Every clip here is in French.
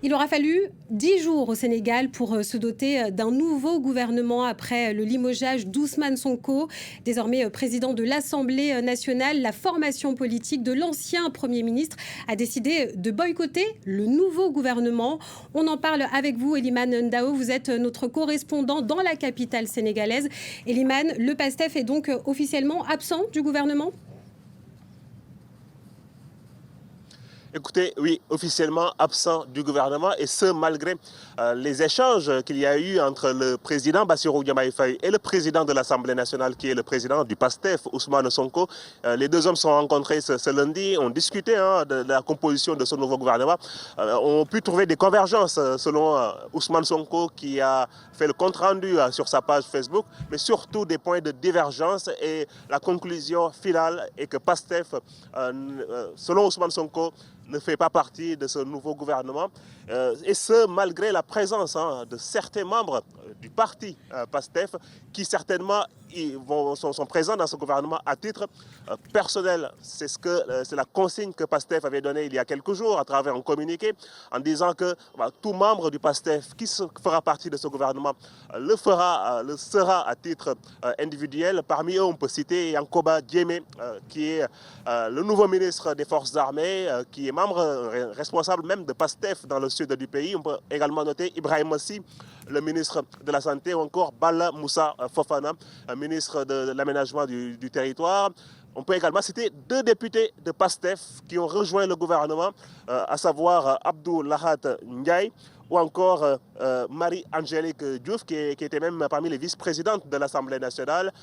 Il aura fallu 10 jours au Sénégal pour se doter d'un nouveau gouvernement après le limogeage d'Ousmane Sonko, désormais président de l'Assemblée nationale. La formation politique de l'ancien Premier ministre a décidé de boycotter le nouveau gouvernement. On en parle avec vous, Elimane Ndao. Vous êtes notre correspondant dans la capitale sénégalaise. Elimane, le PASTEF est donc officiellement absent du gouvernement ? Écoutez, oui, officiellement absent du gouvernement, et ce malgré les échanges qu'il y a eu entre le président Bassirou Diomaye Faye et le président de l'Assemblée nationale, qui est le président du PASTEF, Ousmane Sonko. Les deux hommes se sont rencontrés ce lundi, ont discuté de la composition de ce nouveau gouvernement. On pu trouver des convergences selon Ousmane Sonko, qui a fait le compte-rendu sur sa page Facebook, mais surtout des points de divergence, et la conclusion finale est que PASTEF, selon Ousmane Sonko, ne fait pas partie de ce nouveau gouvernement, et ce malgré la présence de certains membres du parti PASTEF qui certainement sont présents dans ce gouvernement à titre personnel. C'est la consigne que PASTEF avait donnée il y a quelques jours à travers un communiqué, en disant que tout membre du PASTEF qui fera partie de ce gouvernement le sera à titre individuel. Parmi eux, on peut citer Yankoba Diémé, qui est le nouveau ministre des Forces armées, qui est membre responsable même de PASTEF dans le sud du pays. On peut également noter Ibrahim Ossi, le ministre de la Santé, ou encore Bala Moussa Fofana, ministre de l'aménagement du territoire. On peut également citer deux députés de PASTEF qui ont rejoint le gouvernement, à savoir Abdou Lahat Ndiaye ou encore Marie-Angélique Diouf, qui était même parmi les vice-présidentes de l'Assemblée nationale.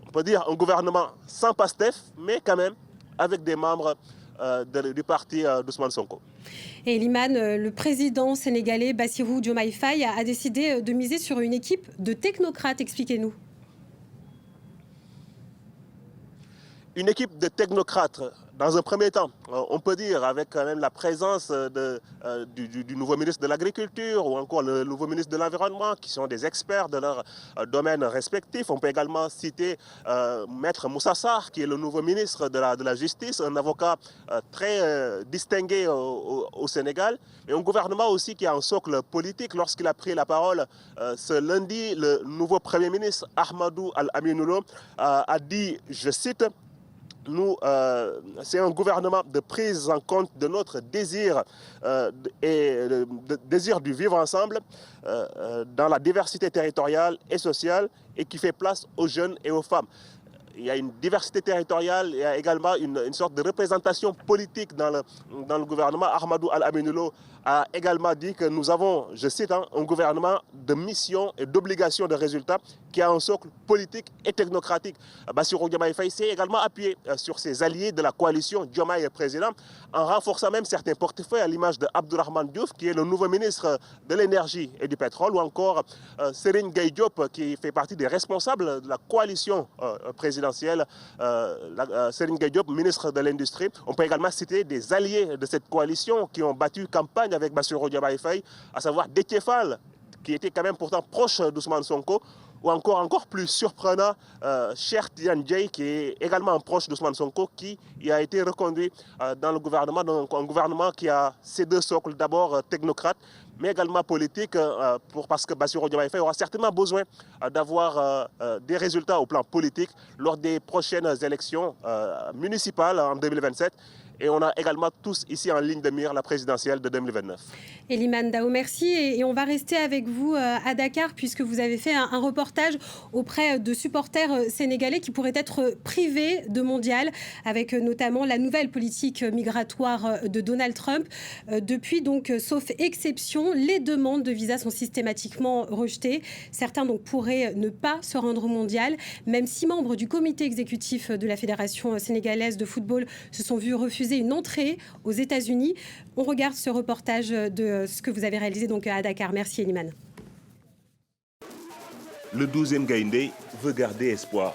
On peut dire un gouvernement sans PASTEF, mais quand même avec des membres du parti d'Ousmane Sonko. Et Elimane, le président sénégalais Bassirou Diomaye Faye a décidé de miser sur une équipe de technocrates. Expliquez-nous. Une équipe de technocrates, dans un premier temps, on peut dire, avec quand même la présence du nouveau ministre de l'Agriculture ou encore le nouveau ministre de l'Environnement, qui sont des experts de leur domaine respectif. On peut également citer Maître Moussa Sarr, qui est le nouveau ministre de la Justice, un avocat très distingué au Sénégal, et un gouvernement aussi qui a un socle politique. Lorsqu'il a pris la parole ce lundi, le nouveau Premier ministre Ahmadou Al-Aminoulo a dit, je cite, c'est un gouvernement de prise en compte de notre désir et de désir du vivre ensemble dans la diversité territoriale et sociale, et qui fait place aux jeunes et aux femmes. Il y a une diversité territoriale, il y a également une sorte de représentation politique dans le gouvernement. Ahmadou Al-Aminoulo a également dit que nous avons, je cite, un gouvernement de mission et d'obligation de résultats qui a un socle politique et technocratique. Bassirou Diomaye Faye s'est également appuyé sur ses alliés de la coalition Diomaye président, en renforçant même certains portefeuilles, à l'image de Abdourahmane Diouf, qui est le nouveau ministre de l'énergie et du pétrole, ou encore Serigne Gueye Diop, qui fait partie des responsables de la coalition présidentielle, Serigne Gueye Diop, ministre de l'Industrie. On peut également citer des alliés de cette coalition qui ont battu campagne avec Bassirou Diomaye Faye, à savoir Déthié Fall, qui était quand même pourtant proche d'Ousmane Sonko, ou encore plus surprenant, Cheikh Tidiane Dièye, qui est également un proche d'Ousmane Sonko, qui a été reconduit dans le gouvernement, donc un gouvernement qui a ces deux socles, d'abord technocrate, mais également politique, parce que Bassirou Diomaye Faye aura certainement besoin d'avoir des résultats au plan politique lors des prochaines élections municipales en 2027. Et on a également tous ici en ligne de mire la présidentielle de 2029. Elimane Ndao, merci. Et on va rester avec vous à Dakar, puisque vous avez fait un reportage auprès de supporters sénégalais qui pourraient être privés de mondial, avec notamment la nouvelle politique migratoire de Donald Trump. Depuis, donc, sauf exception, les demandes de visa sont systématiquement rejetées. Certains donc pourraient ne pas se rendre au mondial. Même 6 membres du comité exécutif de la Fédération sénégalaise de football se sont vus refuser une entrée aux États-Unis. On regarde ce reportage de ce que vous avez réalisé donc à Dakar. Merci Elimane. Le 12e Gaïndé veut garder espoir.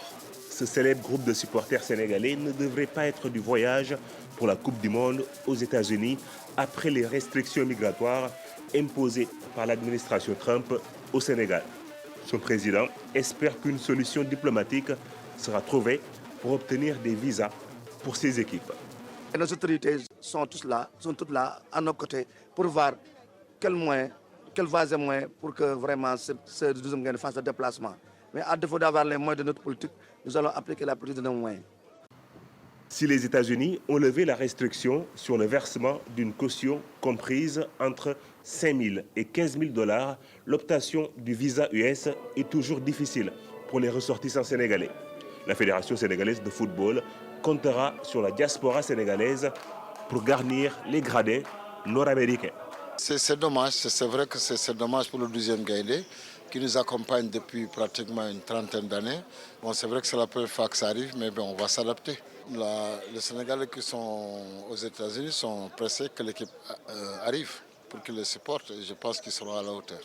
Ce célèbre groupe de supporters sénégalais ne devrait pas être du voyage pour la Coupe du Monde aux États-Unis après les restrictions migratoires imposées par l'administration Trump au Sénégal. Son président espère qu'une solution diplomatique sera trouvée pour obtenir des visas pour ses équipes. Nos autorités sont toutes là à nos côtés pour voir quel moyen, quel vase et moyen pour que vraiment ce 12e Gaïndé fasse le déplacement. Mais à défaut d'avoir les moyens de notre politique, nous allons appliquer la politique de nos moyens. Si les États-Unis ont levé la restriction sur le versement d'une caution comprise entre 5 000 et 15 000 $, l'obtention du visa US est toujours difficile pour les ressortissants sénégalais. La Fédération sénégalaise de football comptera sur la diaspora sénégalaise pour garnir les gradins nord-américains. C'est dommage, c'est vrai que c'est dommage pour le 12e Gaïndé qui nous accompagne depuis pratiquement une trentaine d'années. Bon, c'est vrai que c'est la première fois que ça arrive, mais bon, on va s'adapter. Les Sénégalais qui sont aux États-Unis sont pressés que l'équipe arrive pour qu'ils les supportent et je pense qu'ils seront à la hauteur.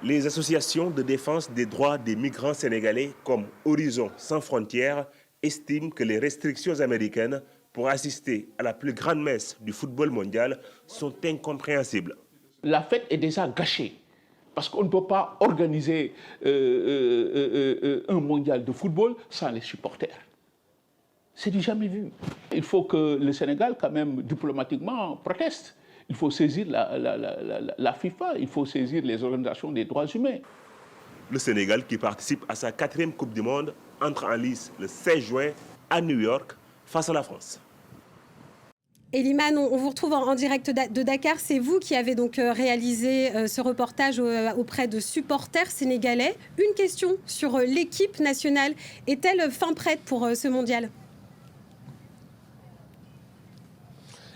Les associations de défense des droits des migrants sénégalais comme Horizon Sans Frontières estiment que les restrictions américaines pour assister à la plus grande messe du football mondial sont incompréhensibles. La fête est déjà gâchée parce qu'on ne peut pas organiser un mondial de football sans les supporters. C'est du jamais vu. Il faut que le Sénégal, quand même, diplomatiquement, proteste. Il faut saisir la FIFA, il faut saisir les organisations des droits humains. Le Sénégal, qui participe à sa 4e Coupe du Monde, entre en lice le 16 juin à New York face à la France. Eliman, on vous retrouve en direct de Dakar. C'est vous qui avez donc réalisé ce reportage auprès de supporters sénégalais. Une question sur l'équipe nationale. Est-elle fin prête pour ce mondial ?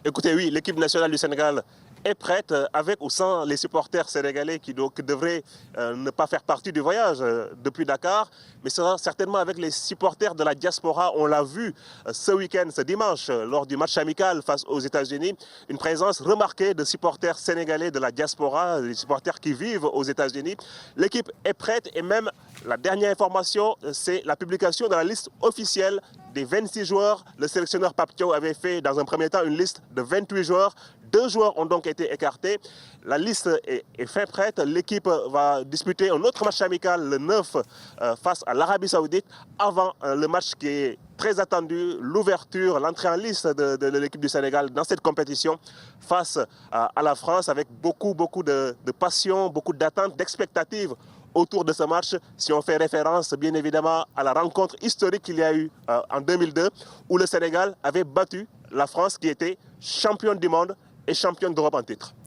Écoutez, oui, l'équipe nationale du Sénégal est prête, avec ou sans les supporters sénégalais qui devraient ne pas faire partie du voyage depuis Dakar, mais sera certainement avec les supporters de la diaspora. On l'a vu ce week-end, ce dimanche, lors du match amical face aux États-Unis, une présence remarquée de supporters sénégalais de la diaspora, des supporters qui vivent aux États-Unis. L'équipe est prête et même la dernière information, c'est la publication de la liste officielle des 26 joueurs. Le sélectionneur Pape Thiaw avait fait dans un premier temps une liste de 28 joueurs. 2 joueurs ont donc été écartés. La liste est fin prête. L'équipe va disputer un autre match amical le 9 face à l'Arabie Saoudite avant le match qui est très attendu, l'ouverture, l'entrée en liste de l'équipe du Sénégal dans cette compétition face à la France avec beaucoup de passion, beaucoup d'attentes, d'expectatives autour de ce match, si on fait référence bien évidemment à la rencontre historique qu'il y a eu en 2002 où le Sénégal avait battu la France qui était championne du monde et championne d'Europe en titre.